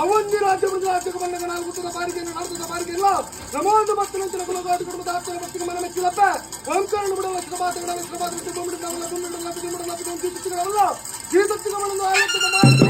ಅವಂದಿ ರಾಜ್ಯ ರಾಜ್ಯಕ್ಕೆ ಬಂದಾಗ ನಾವು ಉತ್ತದ ಬಾರಿಗೆಯನ್ನು ನಾಲ್ಕದ ಬಾರಿಗೆಲ್ಲ ಪ್ರಮಾದ ಮತ್ತು ನಂತರ ಕುಲಗಾದ ಕುಟುಂಬದ ಆಪ್ತರ ಭಕ್ತಿಗೆ ಮನ ಮೆಚ್ಚಿಲಪ್ಪ ಓಂಕಾರ ಬಿಡುವ ಸಭಾತಗಳ ಸಭಾತಗಳ ಗೀತಗಳನ್ನು ಆಲೋಚನೆ ಮಾಡಿ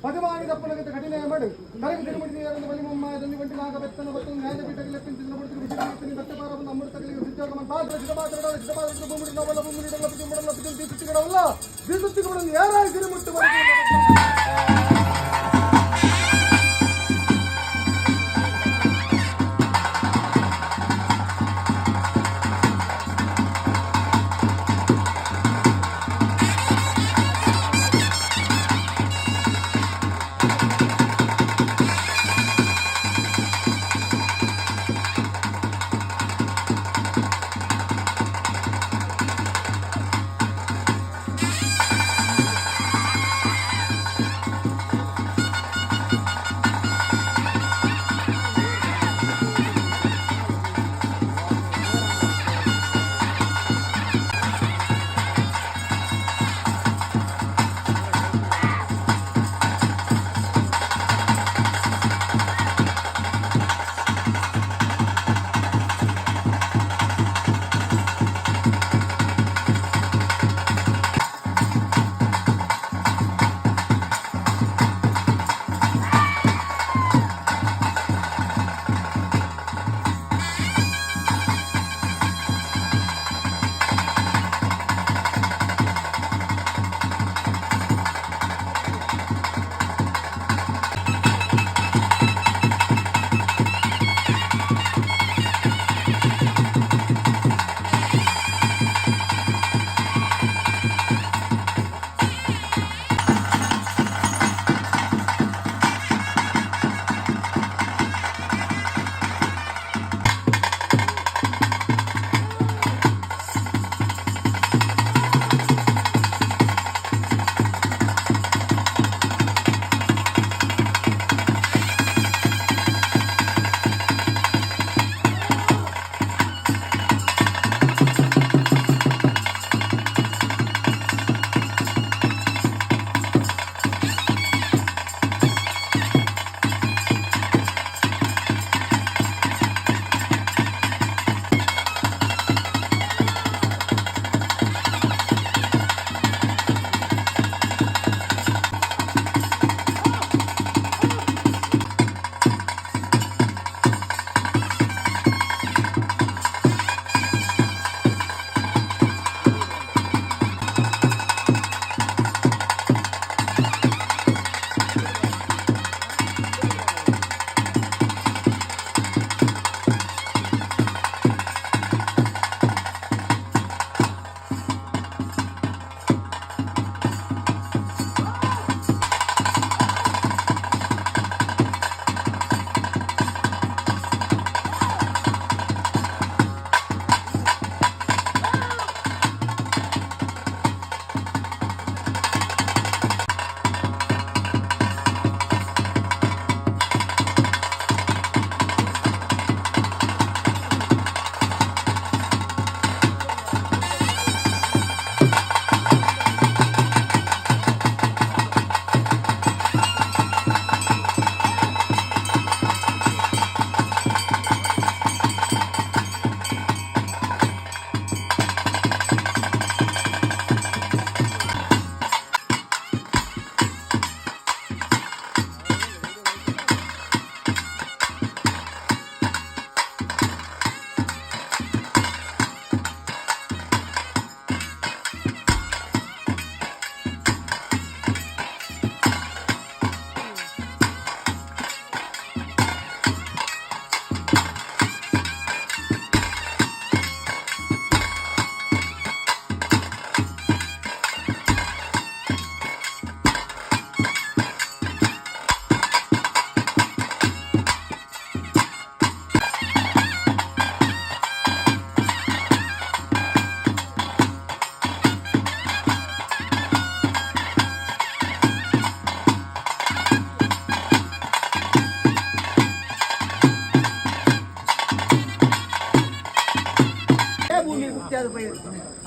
పదిమాని తప్పనగత కఠినయమడు తరగ తిరుమడి నేరను వలిమమ్మ దండి వంటి నాగ వెత్తన వత్తు న్యాయ పీఠకి లెప్పించిన బడుతుకు విషయాన్ని దత్తపారము అమృత కలిగి ఉద్యోగం తాత్ర సిద్ధమాత్రడ సిద్ధమాత్ర భూముడి నవల భూముడి లభించి ముడల లభించి తీసుకుగడ వల్ల తీసుకుగడ ఏరాయి తిరుముట్టు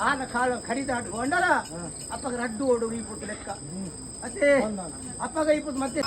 ಆನ ಕಾಲ ಕಡಿದಾಟು ಕೊಂಡಲ ಅಪ್ಪಗ ರಡ್ಡು ಓಡು ಇಪ್ಪತ್ತು ಲೆಕ್ಕ ಮತ್ತೆ ಅಪ್ಪಗ ಇಪ್ಪತ್ತು ಮತ್ತೆ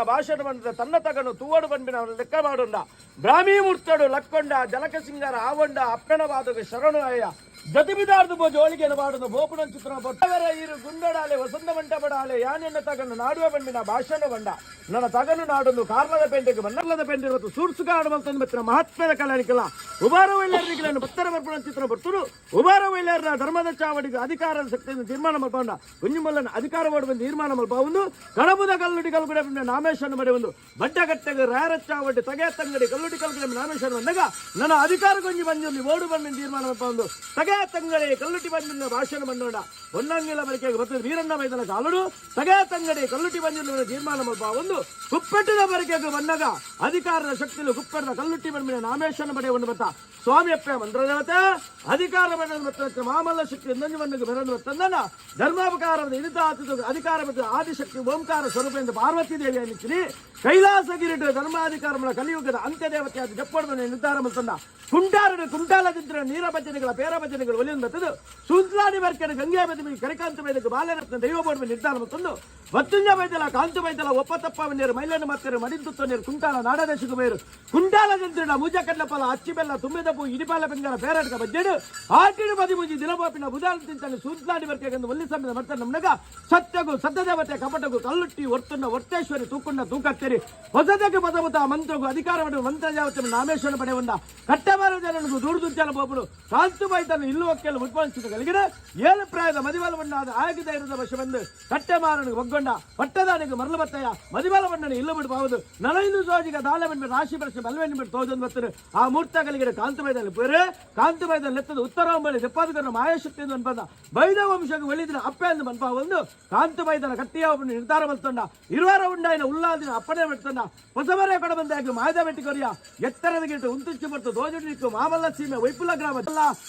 ಭಾಷಣ ಬಂದ ತನ್ನ ತಗನು ತೂವಡು ಬಂದಿನ ಲೆಕ್ಕ ಮಾಡೋಣ ಬ್ರಾಹ್ಮಿ ಮುರ್ತಡು ಲಕ್ಕೊಂಡ ಜಲಕ ಸಿಂಗಾರ ಆವಂಡ ಅಪ್ಪನ ಬಾದಗ ಶರಣು ಅಯ್ಯ ಜತಿಬಿದಾರ್ದು ಬೋ ಜೋಳಿಗೆ ಮಾಡುದು ಬೋಪುಣ ಚಿತ್ರ ಬೊಟ್ಟವರ ಇರು ಗುಂಡಡಾಲೆ ವಸಂತ ಮಂಟ ಬಡಾಲೆ ಯಾನೆನ್ನ ತಗನು ನಾಡುವ ಬಂಡಿನ ಭಾಷಣ ಬಂಡ ನನ್ನ ತಗನು ನಾಡೊಂದು ಕಾರ್ಲದ ಪೆಂಡೆಗೆ ಮನ್ನರ್ಲದ ಪೆಂಡೆ ಮತ್ತು ಸೂರ್ಸುಗ ಆಡುವಂತ ಮತ್ತಿನ ಮಹಾತ್ಮದ ಕಲಾನಿಕಲ ಉಬಾರ ವೈಲ್ಯರಿಗೆ ಭಕ್ತರ ಬರ್ಪುಣ ಚಿತ್ರ ಬರ್ತರು ಉಬಾರ ವೈಲ್ಯರ ಧರ್ಮದ ಚಾವಡಿಗೆ ಅಧಿಕಾರದ ಶಕ್ತಿಯನ್ನು ತೀರ್ಮಾನ ಮಲ್ಪಂಡ ಕುಂಜುಮಲ್ಲನ ಅಧಿಕಾರ ಮಾಡುವ ತೀರ್ಮಾನ ಮಲ್ಪವನ್ನು ಕಡಬುದ ಕಲ್ಲುಡಿ ಕಲ್ಗುಡೆ ನಾಮೇಶನ್ನು ಮಾಡಿ ಒಂದು ಬಡ್ಡಗಟ್ಟೆಗೆ ರಾಯರ ಚಾವಡಿ ತಗೆ ತಂಗಡಿ ಕಲ್ಲುಡಿ ಕಲ್ಗುಡೆ ನಾಮೇಶನ್ ಬಂದಾಗ ನನ್ನ ಅಧಿಕಾರ ಕೊಂಜಿ ಬಂಜಲ್ಲಿ ಓಡು ಬಂದ ತೀರ್ಮಾನ ಮಲ್ಪ ಒಂದು ತಗೆ ತಂಗಡಿ ಕಲ್ಲುಟಿ ಬಂಜಿನ ಭಾಷಣ ಬಂದೋಡ ಹೊನ್ನಂಗಿಲ ಬರಿಕೆಗೆ ಬರ್ತದೆ ವೀರಣ್ಣ ಮೈದನ ಕಾಲುಡು ತಗೆ ತಂಗಡಿ ಕಲ್ಲುಟಿ ಬಂಜಿನ ತೀರ್ಮಾನ ಮಲ್ಪ ಒಂದು ಕುಪ್ಪೆಟ್ಟಿನ ಬರಿಕೆಗೆ ಬಂದಾಗ ಅಧಿಕಾರದ ಶಕ್ತಿಯಲ್ಲಿ ಕುಪ್ಪೆಟ್ಟದ ಕಲ್ಲುಟ್ಟಿ ಬಂದ ನಾಮೇಶನ ಬಡೆ ಒಂದು ಬತ್ತ ಸ್ವಾಮಿಯಪ್ಪ ಮಂತ್ರದೇವತೆ ಅಧಿಕಾರ ಬಂದ ಮಾಮಲ್ಲ ಶಕ್ತಿ ನಂಜು ಬಂದಿಗೆ ಬೆರಡು ಬರ್ತಂದನ ಧರ್ಮಾಪಕಾರದ ಇರಿತ ಅಧಿಕಾರ ಬಂದ ಆದಿಶಕ್ತಿ ಓಂಕಾರ ಸ್ವರೂಪ ಎಂದು ಪಾರ್ವತಿ ದೇವಿ ಅನ್ನಿಸಿರಿ ಕೈಲಾಸಗಿರಿಟ್ಟು ಧರ್ಮಾಧಿಕಾರ ಕಲಿಯುಗದ ಅಂತ್ಯದೇವತೆ ಅದು ಜಪ್ಪಡ ನಿರ್ಧಾರ ಬಂತಂದ ಕುಂಟಾಲದಿದ್ರೆ ನೀರ ಭಜನೆಗಳ ಪೇರ ಭಜನೆಗಳು ಒಲಿಯನ್ನು ಬರ್ತದೆ ಸುಂತ್ಲಾಡಿ ಬರ್ಕೆರೆ ಗಂಗೆ ಬದಿ ಕರಿಕಾಂತ ವೈದ್ಯಕ್ಕೆ ಬಾಲರತ್ನ ದೈವ ಬೋರ್ಡ್ ನಿರ್ಧಾರ ಬಂತಂದು ವತ್ತುಂಜ ವೈದ್ಯಲ ಕಾಂತು ವೈದ್ಯಲ ಒಪ್ಪತಪ್ಪ ನೀರು ಮೈಲನ್ನು ಮಾತಾರೆ ಮಡಿದುತ್ತ ನೀರು ಕುಂಟಾಲ ನಾಡದೇಶಕ್ಕೆ ಬೇರು ಕುಂಟಾಲದಂತ್ರಿನ ಮುಜ ಕಡ್ಲಪ್ಪಲ ಅಚ್ಚಿ ಬೆಲ್ಲ ತುಂಬಿದ ಪೂ ಇಡಿಪಾಲ ಬೆಂಗಲ ಪೇರಾಟಕ ಬಜ್ಜೆಡು ಆಟಿಡು ಬದಿ ಮುಜಿ ದಿನಬೋಪಿನ ಬುಧಾಲ ತಿಂತಾನೆ ಸುಂತ್ಲಾಡಿ ಬರ್ಕೆಗೆಂದು ಒಲ್ಲಿ ಸಮಯದ ಮರ್ತ ನಮ್ನಗ ಸತ್ಯಗೂ ಸತ್ಯದೇವತೆ ಕಪಟಗೂ ಕಲ್ಲುಟ್ಟಿ ಒರ್ತುನ್ನ ಒರ್ತೇಶ್ವರಿ ತೂಕುಂಡ ತೂಕತ್ತೇರಿ ಹೊಸದಕ್ಕೆ ಪದಮುತ ಮಂತ್ರಗೂ ಅಧಿಕಾರ ಪಡೆಯುವ ಮಂತ್ರಜಾವತೆ ನಾಮೇಶ್ವರ ಪಡೆಯುವಂಡ ಕಟ್ಟಬಾರ ಜನನಿಗೂ ದುಡ್ದುಂಚಲ ಬೋಪುಡು ಕಾಂತು ಬೈತನ್ನು ಇಲ್ಲು ಒಕ್ಕೆಲ್ಲ ಉದ್ಭವಿಸಿದ ಕಲಿಗಿಡ ಏಳು ಪ್ರಾಯದ ಮದಿಬಲವನ್ನಾದ ಆಗಿದ ಇರದ ವಶ ಬಂದು ಕಟ್ಟೆಮಾರನಿಗೆ ಒಗ್ಗೊಂಡ ಪಟ್ಟದಾನಿಗೆ ಮರಳು ಬತ್ತಯ್ಯ ಮದಿಬಲವಣ್ಣನ ಇಲ್ಲು ಬಿಡಬಹುದು ನನೈದು ಸೋಜಿಗ ದಾಲೆ ಬಂದ್ಬಿಟ್ಟು ರಾಶಿ ಬರಸಿ ಬಲ್ವೆಣ್ಣು ಬಿಟ್ಟು ತೋಜನ್ ಬರ್ತರು ಆ ಮೂರ್ತಗಳಿಗೆ ಕಾಂತು ಬೈದಲ್ಲಿ ಬೇರೆ ಕಾಂತು ಬೈದಲ್ಲಿ ಎತ್ತದ ಉತ್ತರ ಒಂಬಳಿ ದೆಪ್ಪದಕರ ಮಾಯಾಶಕ್ತಿ ಎಂದು ಅನ್ಪದ ಬೈದ ವಂಶಕ್ಕೆ ಒಲಿದಿನ ಅಪ್ಪೆ ಎಂದು ಮನ್ಪ ಒಂದು ಕಾಂತು ಬೈದನ ಕಟ್ಟಿಯ ಒಬ್ಬನು ನಿರ್ಧಾರ ಬರ್ತಂಡ ಇರುವಾರ ಉಂಡಾಯಿನ ಉಲ್ಲಾದಿನ ಅಪ್ಪಣೆ ಬಿಡ್ತಂಡ ಹೊಸಬರೇ ಕೊಡ ಬಂದಾಗಿ ಮಾಯದ ಬೆಟ್ಟಿಕೊರಿಯ ಎತ್ತರದ ಗಿಟ್ಟು ಉಂತುಚ್ಚು ಬರ್ತು ದೋಜುಡಿಕ್ಕು ಮಾಮಲ್ಲ ಸೀಮೆ ವೈಪುಲ ಗ್ರಾಮ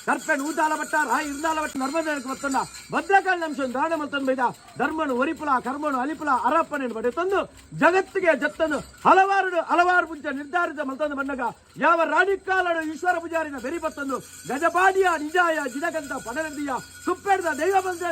ಕರ್ಪೆನ್ ಊತಾಲ ಬಟ್ಟ ರಾಯಿ ಇರ್ದಾಲ ಬಟ್ಟ ನರ್ಮದಕ್ಕೆ ಬರ್ತಂಡ ಭದ್ರಕಾಳಿ ಅಂಶ ದಾಣ ಮಲ್ತನ್ ಬೈದ ಧರ್ಮನು ಒರಿಪುಲ ಕರ್ಮನು ಅಲಿಪುಲ ಅರಪ್ಪನ ಬಡೆ ತಂದು ಜಗತ್ತಿಗೆ ಜತ್ತನು ಹಲವಾರು ಮುಂಚ ನಿರ್ಧಾರಿತ ಮಲ್ತಂದು ಬಂದಾಗ ಯಾವ ರಾಣಿಕಾಲಡು ಈಶ್ವರ ಪೂಜಾರಿನ ಬೆರಿ ಬತ್ತಂದು ಗಜಪಾಡಿಯ ನಿಜಾಯ ಜಿನಗಂತ ಪಡನದಿಯ ಕುಪ್ಪೆಡ್ದ ದೈವ ಬಂದ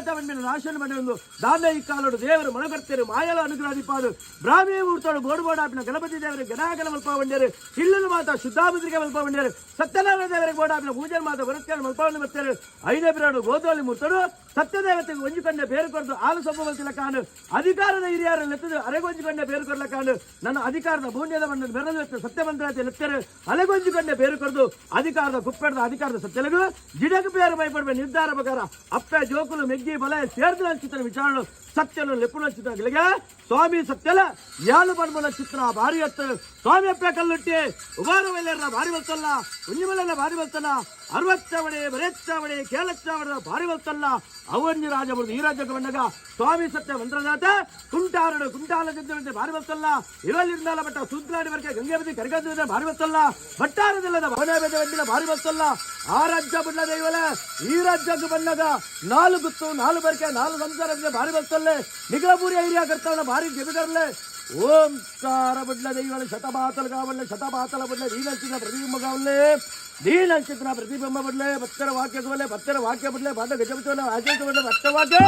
ನಾಶನ ಮನೆ ಒಂದು ದಾನ ಈ ಕಾಲಡು ದೇವರು ಮನಗರ್ತೇರು ಮಾಯಲ ಅನುಗ್ರಹಿಪಾದು ಬ್ರಾಹ್ಮಿ ಊರ್ತೋಡು ಬೋಡುಬೋಡಾಪಿನ ಗಣಪತಿ ದೇವರಿಗೆ ಗಣಾಗಲ ಮಲ್ಪ ಬಂಡೇರು ಇಲ್ಲಲು ಮಾತ ಶುದ್ಧಾಬುದ್ರಿಗೆ ಮಲ್ಪ ಬಂಡೇರು ಸತ್ಯನಾರಾಯಣ ದೇವರಿಗೆ ಬೋಡಾಪಿನ ಪೂಜೆ ಮಾತ ಬರುತ್ತೇನೆ ಮಲ್ಪವನ್ನು ಬರ್ತಾರೆ ಐನೇ ಬಿರಾಡು ಗೋದೋಲಿ ಮುರ್ತಡು ಸತ್ಯದೇವತೆಗೆ ಒಂಜಿಕೊಂಡೆ ಬೇರು ಕೊಡ್ದು ಹಾಲು ಸೊಬ್ಬ ಕಾಣು ಅಧಿಕಾರದ ಹಿರಿಯರನ್ನು ಎತ್ತದು ಅರೆಗೊಂಜಿಕೊಂಡೆ ಬೇರು ಕೊಡ್ಲ ಕಾಣು ನನ್ನ ಅಧಿಕಾರದ ಭೂನ್ಯದ ಬಣ್ಣದ ಬೆರಳು ಎತ್ತು ಸತ್ಯಮಂತ್ರಾತೆ ಲೆತ್ತರು ಅಲೆಗೊಂಜಿಕೊಂಡೆ ಬೇರು ಕೊಡ್ದು ಅಧಿಕಾರದ ಕುಪ್ಪೆಡ್ದ ಅಧಿಕಾರದ ಸತ್ಯಲಗು ಜಿಡಕು ಬೇರು ಮೈಪಡುವ ನಿರ್ಧಾರ ಪ್ರಕಾರ ಅಪ್ಪೆ ಜೋಕುಲು ಮೆಗ್ಗಿ ಬಲ ಸೇರ್ದು ಚಿತ್ರ ವಿಚಾರಣೆ ಸತ್ಯನು ಲೆಪ್ಪುಣ ಚಿತ್ರಗಳಿಗೆ ಸ್ವಾಮಿ ಸತ್ಯಲ ಯಾಳು ಬಣ್ಮನ ಚಿತ್ರ ಭಾರಿ ಎತ್ತ ಸ್ವಾಮಿ ಅಪ್ಪೆ ಕಲ್ಲುಟ್ಟಿ ಉಗಾರ ವೈಲ್ಯರ ಭಾರಿ ಬರ್ತಲ್ಲ ಉಂಜಿಮಲೆಲ್ಲ ಭಾರಿ ಬರ್ತಲ್ಲ ಅರವತ್ತಾವಡೆ ಬರೆಚ್ಚಾವಡೆ ಕೇಳಚ್ಚಾವಡ ಭಾರಿ ಬರ್ತಲ್ಲ ಅವನ್ಯ ರಾಜ ಬರುದು ಈ ರಾಜ್ಯಕ್ಕೆ ಬಂದಾಗ ಸ್ವಾಮಿ ಸತ್ಯ ಮಂತ್ರದಾತ ಕುಂಟಾಲ ಜಂತೆ ಭಾರಿ ಬರ್ತಲ್ಲ ಇರಲಿಂದಾಲ ಬಟ್ಟ ಸುಂತ್ಲಾಡಿ ಬರ್ಕೆ ಗಂಗೆ ಬದಿ ಕರಿಗಂದ ಭಾರಿ ಬರ್ತಲ್ಲ ಬಟ್ಟಾರದಿಲ್ಲದ ಭವನ ಬೆದ ಬಂದಿಲ್ಲ ಭಾರಿ ಬರ್ತಲ್ಲ ಆ ರಾಜ್ಯ ಬಿಡ್ಲದ ಇವಲ ಈ ರಾಜ್ಯಕ್ಕೆ ಬಂದಾಗ 4 ಗುತ್ತು 4 ಬರ್ಕೆ 4 ಸಂಸಾರ ಭಾರಿ ಬರ್ತಲ್ಲೇ ನಿಗಲಪುರಿ ಐರಿಯಾ ಕರ್ತಾವಣ ಭಾರಿ ಜಬಿಗರ್ಲೆ ಓಂಕಾರ ಬಿಡ್ಲದ ಇವಳ ಶತಪಾತಲ ಕಾವಲ್ಲೆ ಶತಪಾತಲ ಬಿಡ್ಲೆ ದೀನಚಿತ್ರ ಪ್ರತಿಬಿಂಬ ಕಾವಲ್ಲೆ ದೀನಚಿತ್ರ ಪ್ರತಿಬಿಂಬ ಬಿಡ್ಲೆ ಭಕ್ತರ ವಾಕ್ಯ ಬಿಡ್ಲೆ ಬಾದ ಗಜಪತಿವಲ್ಲ ಆಚರಿಸ ಬಿಡ್ಲೆ ಭಕ್ತ ವಾಕ್ಯ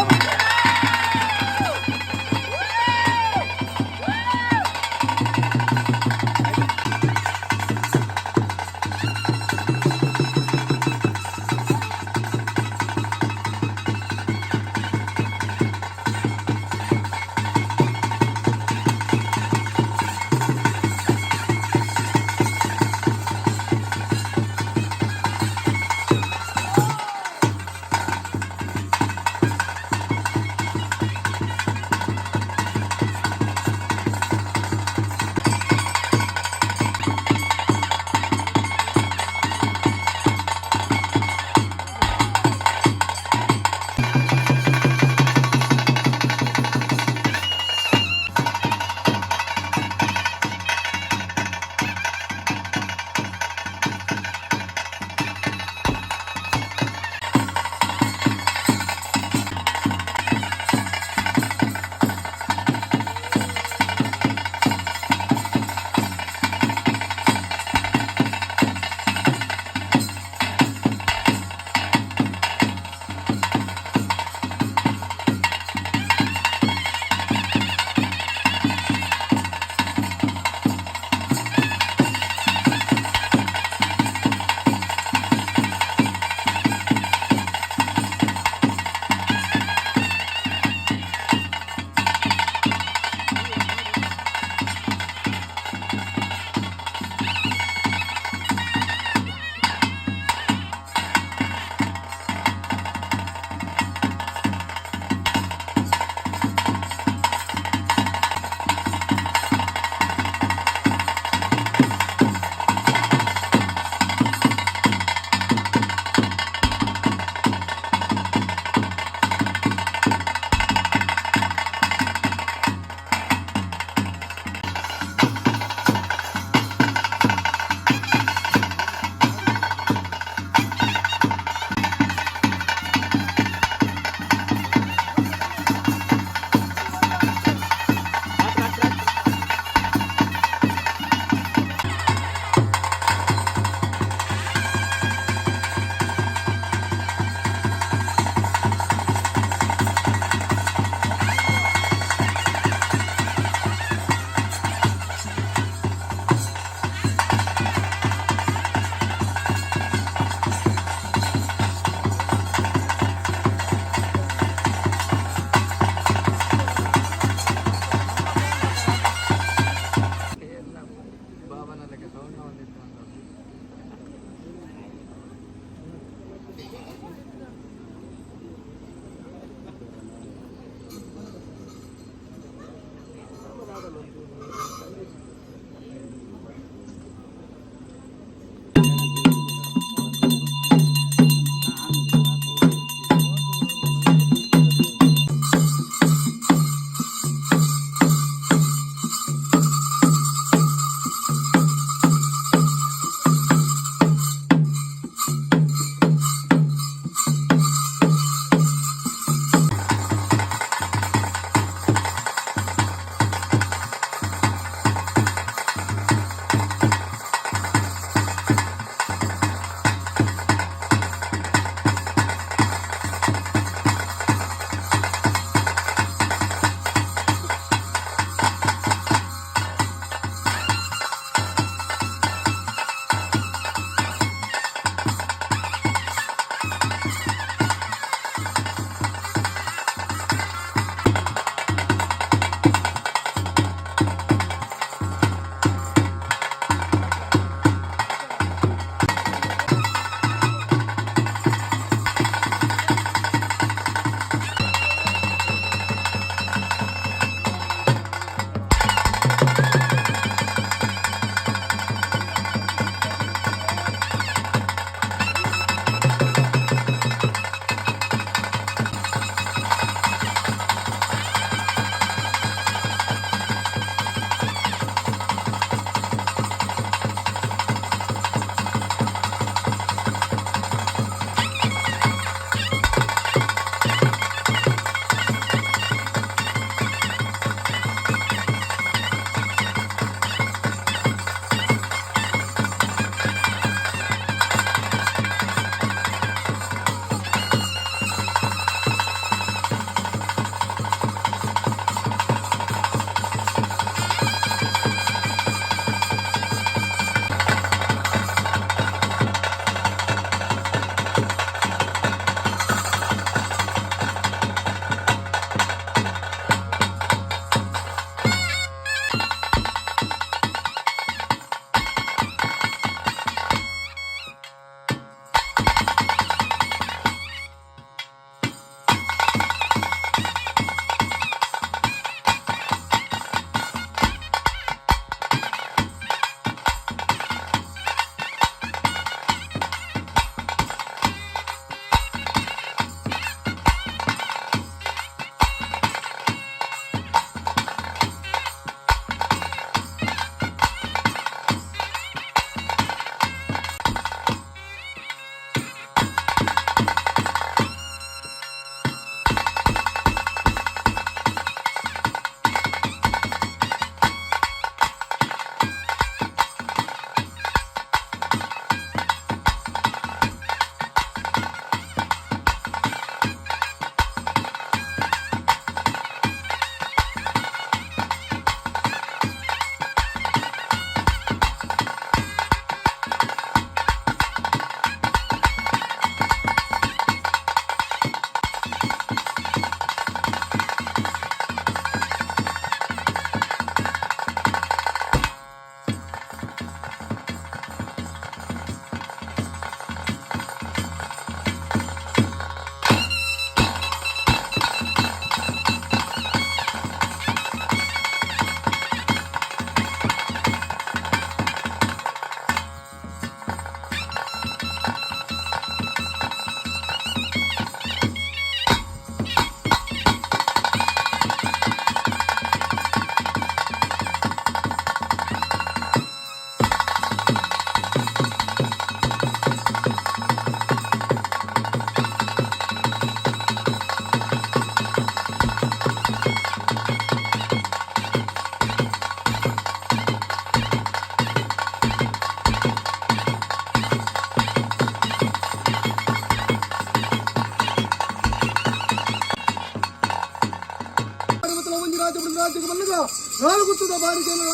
ರಾಜ್ಯಕ್ಕೆ ಬಂದಾಗ ನಾಲ್ಕುತ್ತದ ಬಾರಿಗೆಯನ್ನು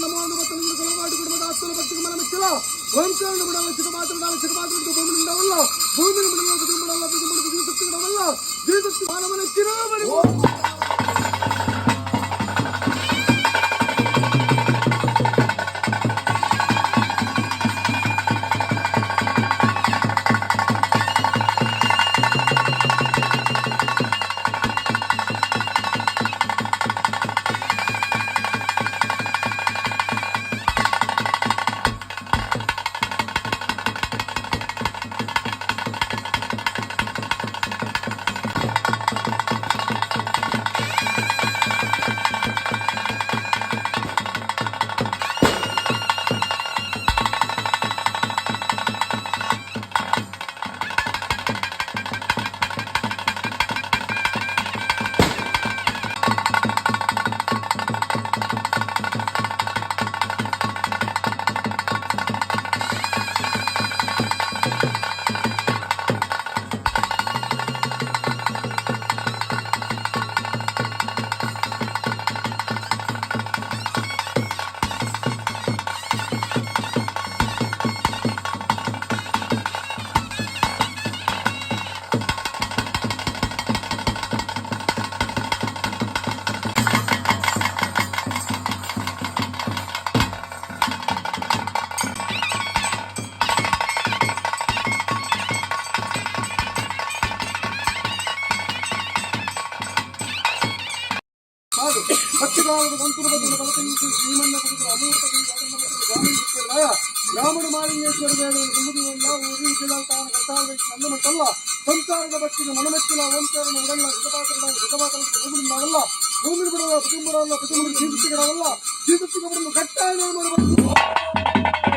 ನಮ್ಮ ಒಂದು ಮತ್ತು ನಿಂದು ಕೊಲಮಾಡಿ ಕುಟುಂಬದ ಆಸ್ತಲ ಭಕ್ತಿಗೆ ಮನ ಮೆಚ್ಚಿಲ್ಲ ಓಂಕಾರನ ಬಿಡಲ್ಲ ಚಿಕ್ಕಮಾತ್ರ ಭೂಮಿ ನಿಂದವಲ್ಲ ಭೂಮಿನ ಬಿಡಲ್ಲ ಜೀವಶಕ್ತಿಗಳವಲ್ಲ ಜೀವಶಕ್ತಿ ಮಾನವನ ಚಿರಾಮಣಿ ಭಕ್ತಿಗಾಲದ ಮಂತ್ರ ಬದಲು ಬಲಕಂತು ಶ್ರೀಮನ್ನ ಕುರಿತು ಅಮೂರ್ತ ರಾಮನು ಮಾಲಿಂಗೇಶ್ವರ ದೇವರನ್ನು ತುಂಬುವುದಲ್ಲ ಊರಿ ತಾನು ಕರ್ತಾವ ಸಂಗಮಕ್ಕಲ್ಲ ಸಂಸಾರದ ಭಕ್ತಿಗೆ ಮನಮೆಚ್ಚಿಲ್ಲ ಓಂಕಾರನ ಉಡಲ್ಲ ಭೂಮಿಯಿಂದವಲ್ಲ ಭೂಮಿ ಬಿಡುವ ಪ್ರತಿಬಿಡಲ್ಲ ಪ್ರತಿಬಿಡಿ ಜೀವಿಸಿಗಳವಲ್ಲ ಜೀವಿಸಿಗಳನ್ನು ಕಟ್ಟಾಯ ಮಾಡಬಹುದು